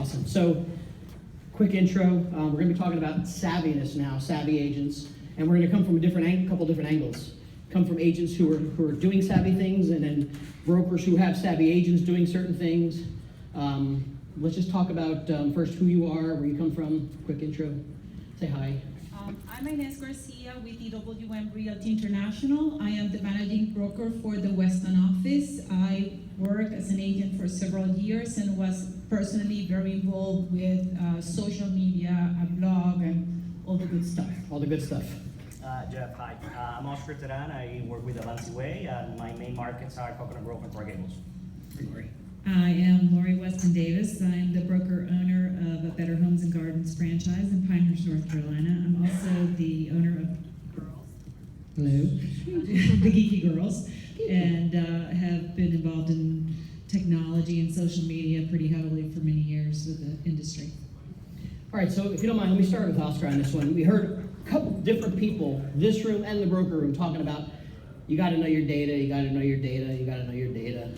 Awesome. So, quick intro. We're going to be talking about savviness now, savvy agents, and we're going to come from a couple different angles. Come from agents who are doing savvy things, and then brokers who have savvy agents doing certain things. Let's just talk about first who you are, where you come from. Quick intro. Say hi. I'm Inez Garcia with EWM Realty International. I am the managing broker for the Weston office. I worked as an agent for several years and was personally very involved with social media, a blog, and all the good stuff. All the good stuff. Jeff, hi. I'm Oscar Teran. I work with Avance Way, and my main markets are Coconut Grove and Coral Gables. Lori. I am Lori Weston Davis. I am the broker owner of a Better Homes and Gardens franchise in Pinehurst, North Carolina. I'm also the owner of Girls. Hello. The Geeky Girls, and have been involved in technology and social media pretty heavily for many years with the industry. All right, so if you don't mind, let me start with Oscar on this one. We heard a couple different people, this room and the broker room, talking about you got to know your data, you got to know your data, you got to know your data.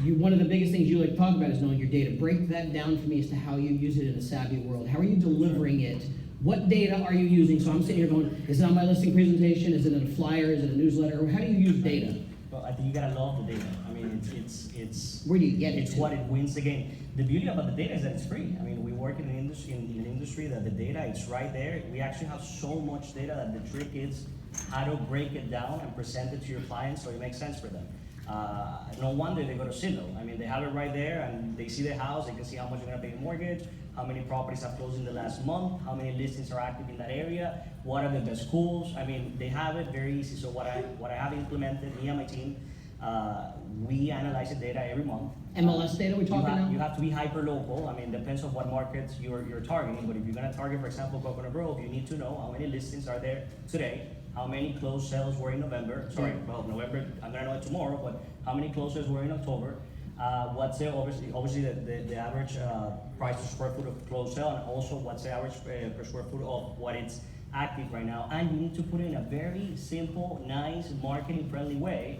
One of the biggest things you like to talk about is knowing your data. Break that down for me as to how you use it in a savvy world. How are you delivering it? What data are you using? So I'm sitting here going, is it on my listing presentation? Is it in a flyer? Is it a newsletter? How do you use data? Well, I think you gotta love the data. I mean, it's Where do you get it It's to? what it wins the game. The beauty about the data is that it's free. I mean, we work in an industry that the data is right there. We actually have so much data that the trick is how to break it down and present it to your clients so it makes sense for them. No wonder they go to Zillow. I mean, they have it right there, and they see the house. They can see how much they're gonna pay in mortgage, how many properties have closed in the last month, how many listings are active in that area, what are the best schools. I mean, they have it very easy. So what I have implemented, me and my team, we analyze the data every month. MLS data we talking about? You have to be hyper local. I mean, depends on what markets you're targeting. But if you're gonna target, for example, Coconut Grove, you need to know how many listings are there today, how many closed sales were in November. Sorry, well, November, I'm gonna know it tomorrow, but how many closed sales were in October? What's the obviously the average price per square foot of closed sale, and also what's the average per square foot of what it's active right now. And you need to put it in a very simple, nice, marketing-friendly way.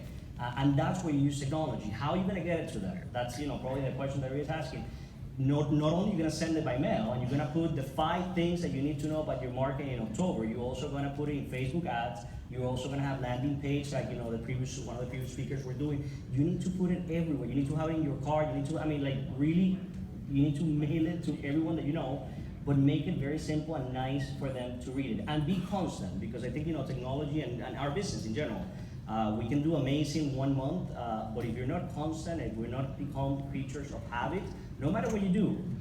And that's where you use technology. How are you gonna get it to there? That's probably the question that everybody's asking. Not only are you gonna send it by mail, and you're gonna put the 5 things that you need to know about your market in October. You're also gonna put it in Facebook ads. You're also gonna have landing page like one of the previous speakers were doing. You need to put it everywhere. You need to have it in your card. You need to, really, you need to mail it to everyone that you know, but make it very simple and nice for them to read it. And be constant, because I think technology and our business in general. We can do amazing 1 month, but if you're not constant, if we're not become creatures of habit, no matter what you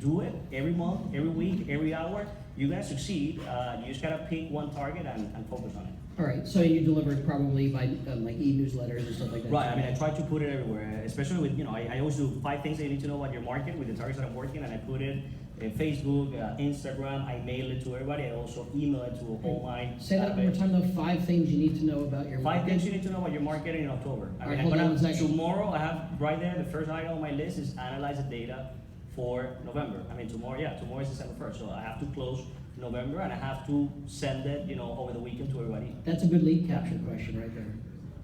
do it every month, every week, every hour, you're gonna succeed. You just gotta pick one target and focus on it. All right, so you deliver it probably by like e-newsletters and stuff like that. Right, I mean, I try to put it everywhere, especially with, I always do 5 things that you need to know about your market with the targets that I'm working, and I put it in Facebook, Instagram, I mail it to everybody, I also email it to all my Say that one more time though, 5 things you need to know about your 5 market. things you need to know about your market in October. All right, hold on one second. Tomorrow, I have right there, the first item on my list is analyze the data for November. I mean, tomorrow is December 1st, so I have to close November, and I have to send it, over the weekend to everybody. That's a good lead capture question right there.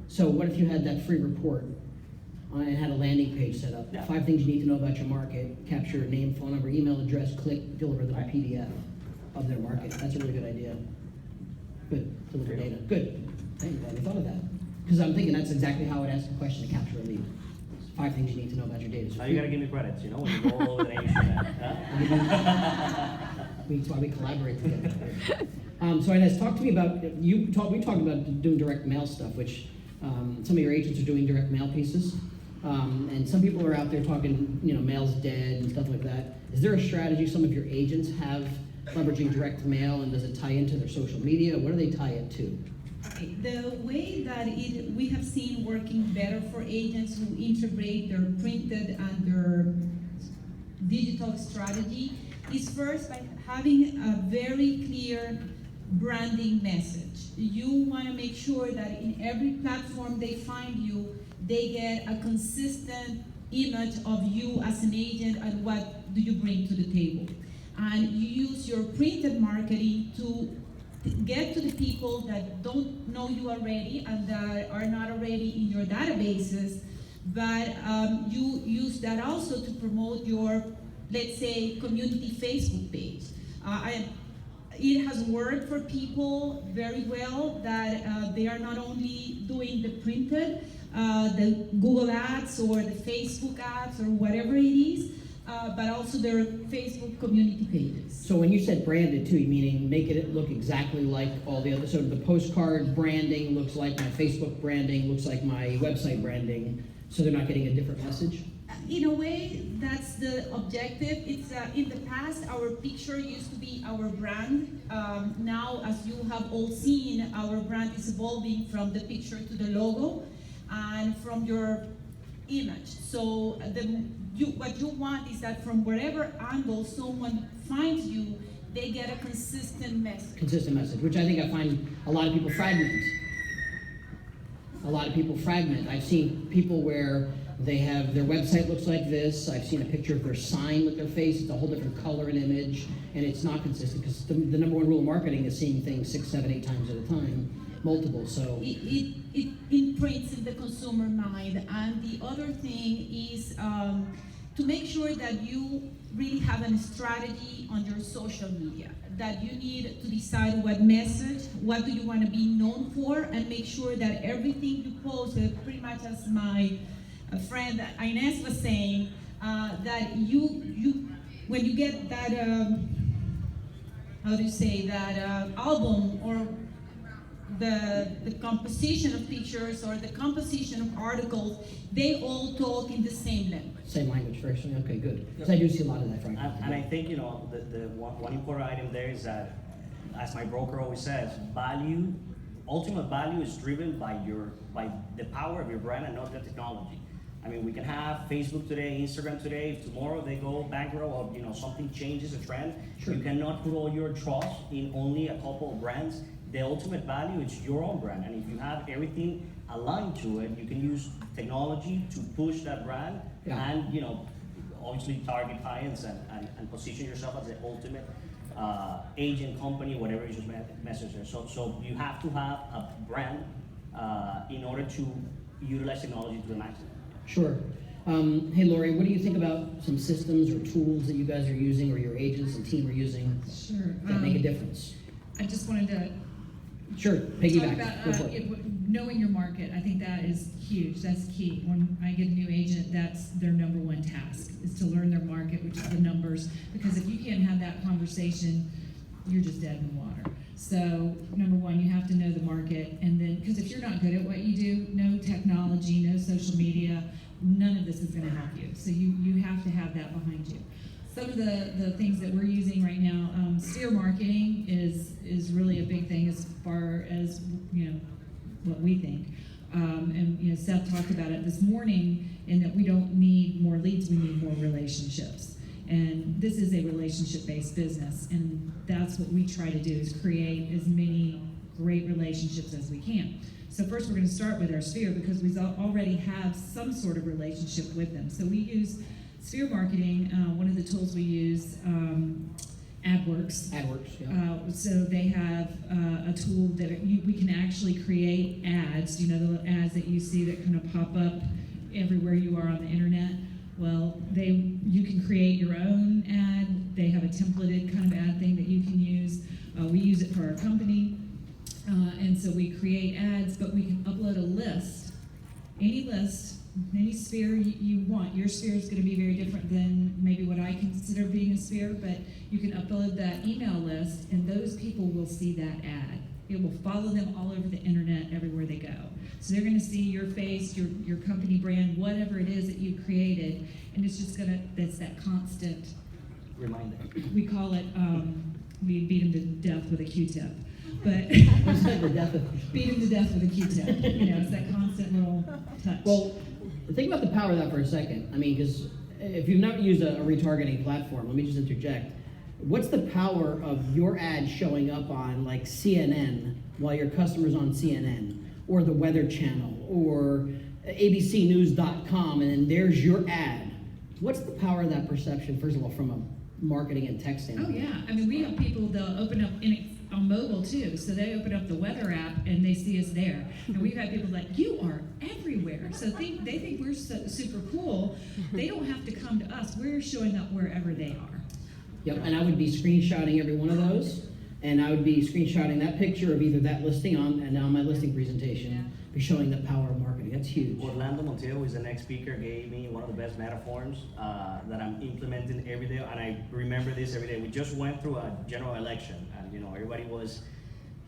So what if you had that free report and had a landing page set up? Yeah. 5 things you need to know about your market, capture name, phone number, email address, click, deliver them a PDF of their market. That's a really good idea. Good, deliver data. Good. Thank you, glad you thought of that. Because I'm thinking that's exactly how I would ask a question to capture a lead. 5 things you need to know about your data. So Now you gotta give me credits, when you go all over the nation. That's why we collaborate together. So Inez, talk to me about, we talked about doing direct mail stuff, which some of your agents are doing direct mail pieces. And some people are out there talking, mail's dead and stuff like that. Is there a strategy some of your agents have leveraging direct mail, and does it tie into their social media? What do they tie it to? Okay, the way that we have seen working better for agents who integrate their printed and their digital strategy is first by having a very clear branding message. You want to make sure that in every platform they find you, they get a consistent image of you as an agent and what do you bring to the table. And you use your printed marketing to get to the people that don't know you already and that are not already in your databases, but you use that also to promote your let's say, community Facebook page. It has worked for people very well that they are not only doing the printed, the Google ads or the Facebook ads or whatever it is, but also their Facebook community pages. So when you said branded too, meaning making it look exactly like all the other, so the postcard branding looks like my Facebook branding, looks like my website branding, so they're not getting a different message? In a way, that's the objective. It's in the past, our picture used to be our brand. Now, as you have all seen, our brand is evolving from the picture to the logo and from your image. So what you want is that from wherever angle someone finds you, they get a consistent message. Consistent message, which I think I find a lot of people fragment. I've seen people where they have, their website looks like this. I've seen a picture of their sign with their face. It's a whole different color and image, and it's not consistent because the number one rule of marketing is seeing things 6, 7, 8 times at a time, multiple. So it imprints in the consumer mind. And the other thing is to make sure that you really have a strategy on your social media, that you need to decide what message, what do you want to be known for, and make sure that everything you post, pretty much as my friend Inez was saying, that you when you get that, album or the composition of pictures or the composition of articles, they all talk in the same language. Same language first. Okay, good. Because I do see a lot of that, frankly. And I think, the one important item there is that, as my broker always says, ultimate value is driven by the power of your brand and not the technology. I mean, we can have Facebook today, Instagram today. If tomorrow they go bankrupt or something changes a trend, Sure. You cannot put all your trust in only a couple of brands. The ultimate value is your own brand, and if you have everything aligned to it, you can use technology to push that brand, Yeah. and obviously target clients and position yourself as the ultimate agent company, whatever is your message there. So you have to have a brand in order to utilize technology to the maximum. Sure. Hey, Lori, what do you think about some systems or tools that you guys are using or your agents and team are using Sure. that make a difference? I just wanted to Sure, talk piggyback. about Go for it. knowing your market. I think that is huge. That's key. When I get a new agent, that's their number one task, is to learn their market, which is the numbers. Because if you can't have that conversation, you're just dead in the water. So number one, you have to know the market, and then, because if you're not good at what you do, no technology, no social media, none of this is going to help you. So you have to have that behind you. Some of the things that we're using right now, sphere marketing is really a big thing as far as what we think. And Seth talked about it this morning, in that we don't need more leads, we need more relationships. And this is a relationship-based business, and that's what we try to do, is create as many great relationships as we can. So first we're going to start with our sphere, because we already have some sort of relationship with them. So we use sphere marketing. One of the tools we use, AdWorks. AdWorks, yeah. So they have a tool that we can actually create ads, the little ads that you see that kind of pop up everywhere you are on the internet. Well, you can create your own ad. They have a templated kind of ad thing that you can use. We use it for our company. And so we create ads, but we can upload a list, any sphere you want. Your sphere is going to be very different than maybe what I consider being a sphere, but you can upload that email list, and those people will see that ad. It will follow them all over the internet, everywhere they go. So they're going to see your face, your company brand, whatever it is that you created, and it's just that's that constant Reminder. We call it, we beat them to death with a Q-tip. But What's that, the death of... beat them to death with a Q-tip. It's that constant little touch. Well, think about the power of that for a second. I mean, because if you've never used a retargeting platform, let me just interject. What's the power of your ad showing up on like CNN while your customer's on CNN, or the Weather Channel, or abcnews.com, and then there's your ad? What's the power of that perception, first of all, from a marketing and tech standpoint? Oh yeah, I mean, we have people, they'll open up on mobile too. So they open up the weather app and they see us there. And we've had people like, you are everywhere. So they think we're super cool. They don't have to come to us. We're showing up wherever they are. Yep, and I would be screenshotting every one of those, and I would be screenshotting that picture of either that listing on my listing presentation, be showing the power of marketing. That's huge. Orlando Montero, who's the next speaker, gave me one of the best metaphors that I'm implementing every day, and I remember this every day. We just went through a general election, and everybody was.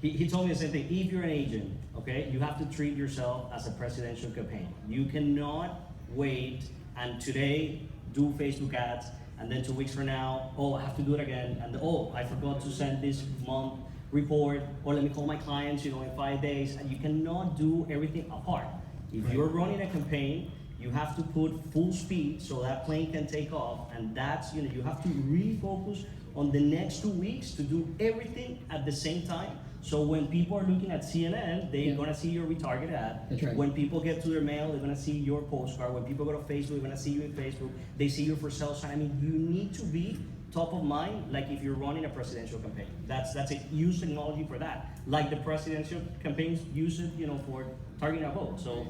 He told me the same thing. If you're an agent, okay, you have to treat yourself as a presidential campaign. You cannot wait and today do Facebook ads, and then 2 weeks from now, oh, I have to do it again, and oh, I forgot to send this month report, or let me call my clients, in 5 days, and you cannot do everything apart. If you're running a campaign, you have to put full speed so that plane can take off, and that's, you have to really focus on the next 2 weeks to do everything at the same time. So when people are looking at CNN, they're gonna see your retargeted ad. That's right. When people get to their mail, they're gonna see your postcard. When people go to Facebook, they're gonna see you in Facebook. They see your for sale sign. I mean, you need to be top of mind, like if you're running a presidential campaign. That's it. Use technology for that. Like the presidential campaigns use it, for targeting a vote. So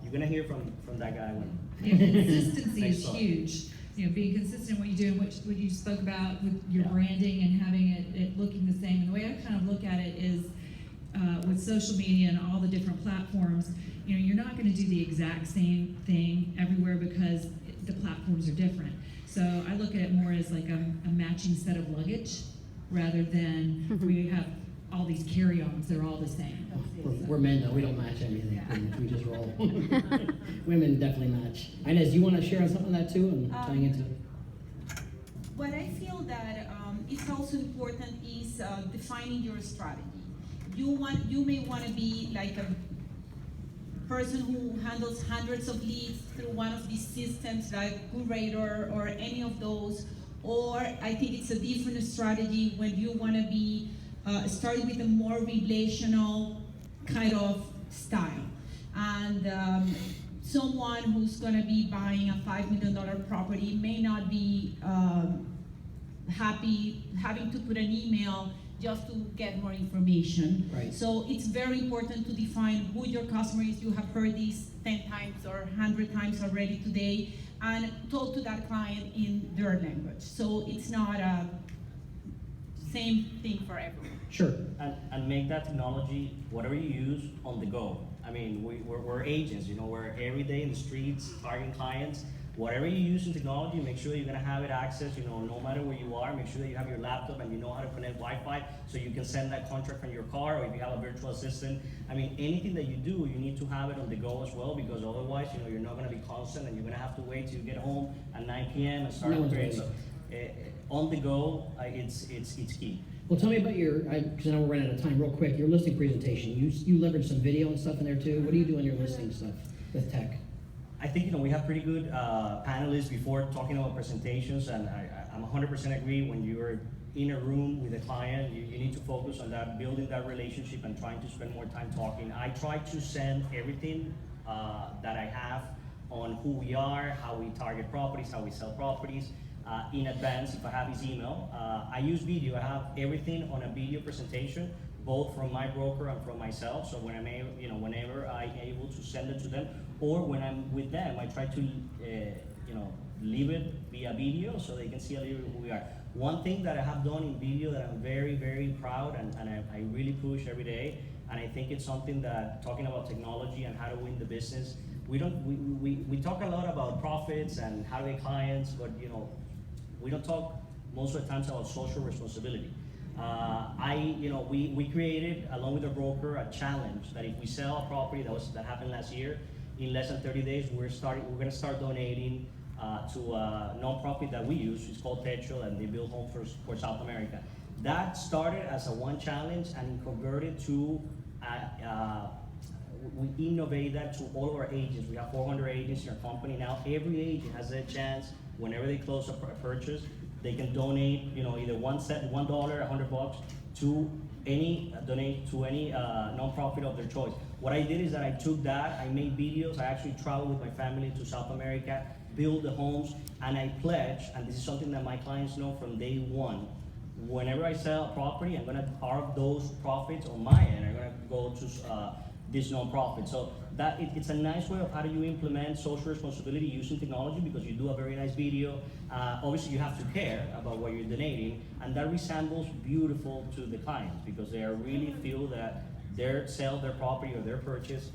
you're gonna hear from that guy when. Consistency Next is slide. huge. Being consistent in what you do and what you spoke about with your branding and having it looking the same. And the way I kind of look at it is with social media and all the different platforms, you're not going to do the exact same thing everywhere because the platforms are different. So I look at it more as like a matching set of luggage rather than we have all these carry-ons, they're all the same. We're men though, we don't match anything, pretty much. We just roll. Women definitely match. Inez, do you want to share on something like that too, and tying into it? What I feel that is also important is defining your strategy. You may want to be like a person who handles hundreds of leads through one of these systems like GoodRadar or any of those, or I think it's a different strategy when you want to be starting with a more relational kind of style. And someone who's going to be buying a $5 million property may not be happy having to put an email just to get more information. Right. So it's very important to define who your customer is. You have heard this 10 times or 100 times already today, and talk to that client in their language. So it's not a same thing for everyone. Sure. And make that technology, whatever you use, on the go. I mean, we're agents, we're every day in the streets targeting clients. Whatever you use in technology, make sure you're gonna have it access, no matter where you are. Make sure that you have your laptop and you know how to connect Wi-Fi so you can send that contract from your car, or if you have a virtual assistant. I mean, anything that you do, you need to have it on the go as well, because otherwise, you're not gonna be constant and you're gonna have to wait till you get home at 9 p.m. and start upgrading. So on the go, it's key. Well, tell me about because I know we're running out of time, real quick, your listing presentation. You leverage some video and stuff in there too. What do you do on your listing stuff with tech? I think we have pretty good panelists before talking about presentations, and I'm 100% agree. When you're in a room with a client, you need to focus on that, building that relationship, and trying to spend more time talking. I try to send everything that I have on who we are, how we target properties, how we sell properties in advance. If I have his email, I use video. I have everything on a video presentation, both from my broker and from myself. So when whenever I'm able to send it to them, or when I'm with them, I try to, leave it via video so they can see a little bit who we are. One thing that I have done in video that I'm very, very proud and I really push every day, and I think it's something that, talking about technology and how to win the business, we talk a lot about profits and how to get clients, but we don't talk most of the times about social responsibility. We created, along with the broker, a challenge that if we sell a property that happened last year, in less than 30 days, we're going to start donating to a nonprofit that we use. It's called Teran, and they build homes for South America. That started as a one challenge and converted to, we innovate that to all of our agents. We have 400 agents in our company now. Every agent has a chance, whenever they close a purchase, they can donate, either $1, $100 to any nonprofit of their choice. What I did is that I took that, I made videos, I actually traveled with my family to South America, built the homes, and I pledged, and this is something that my clients know from day one, whenever I sell a property, I'm gonna carve those profits on my end. I'm gonna go to this nonprofit. So that it's a nice way of how do you implement social responsibility using technology, because you do a very nice video. Obviously, you have to care about what you're donating, and that resembles beautiful to the clients because they are really feel that their sale, their property, or their purchase,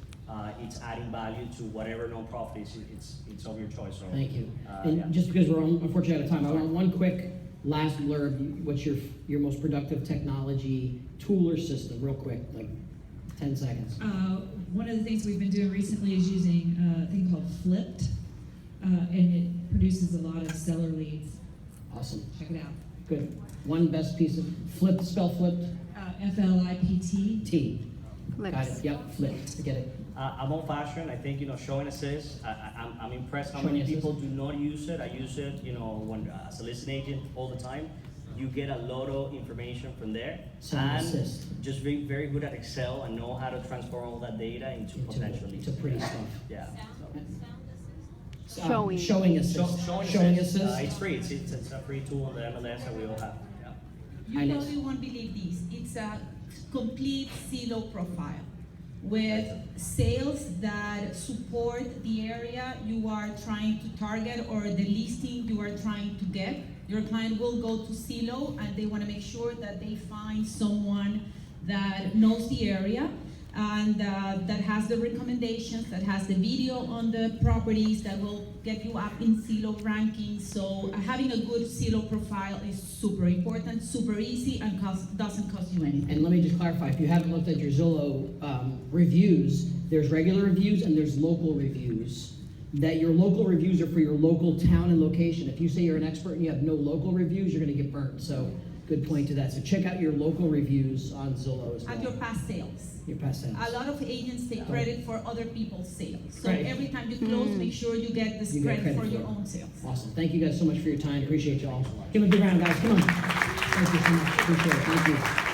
it's adding value to whatever nonprofit it's of your choice. So, Thank you. yeah. And just because we're unfortunately out of time, I want one quick last blurb. What's your most productive technology tool or system, real quick, like 10 seconds. One of the things we've been doing recently is using a thing called Flipped, and it produces a lot of seller leads. Awesome. Check it out. Good. One best piece of flipped, spell flipped? FLIPT. T. Flips. Got it. Yep, flipped. I get it. I'm old fashioned. I think, show and assist. I'm impressed how Show and many people assist. do not use it. I use it, when as a listing agent all the time. You get a lot of information from there. Show and And assist. just being very good at Excel and know how to transform all that data into potential leads. Into pretty stuff. Yeah. Showing assist. Showing assist. it's free. It's a free tool on the MLS that we all have. Yeah. You I know. probably won't believe this. It's a complete silo profile with sales that support the area you are trying to target or the listing you are trying to get. Your client will go to Silo and they want to make sure that they find someone that knows the area and that has the recommendations, that has the video on the properties that will get you up in Silo rankings. So having a good Silo profile is super important, super easy, and doesn't cost you anything. And let me just clarify, if you haven't looked at your Zillow reviews, there's regular reviews and there's local reviews. That your local reviews are for your local town and location. If you say you're an expert and you have no local reviews, you're gonna get burnt. So, good point to that. So check out your local reviews on Zillow as well. And your past sales. Your past sales. A lot of agents take credit for other people's sales. So Right. every time you close, make sure you get this You get credit for credit your for it. own sales. Awesome. Thank you guys so much for your time. Appreciate you all. Give them a big round, guys. Come on. Thank you so much. Appreciate it. Thank you.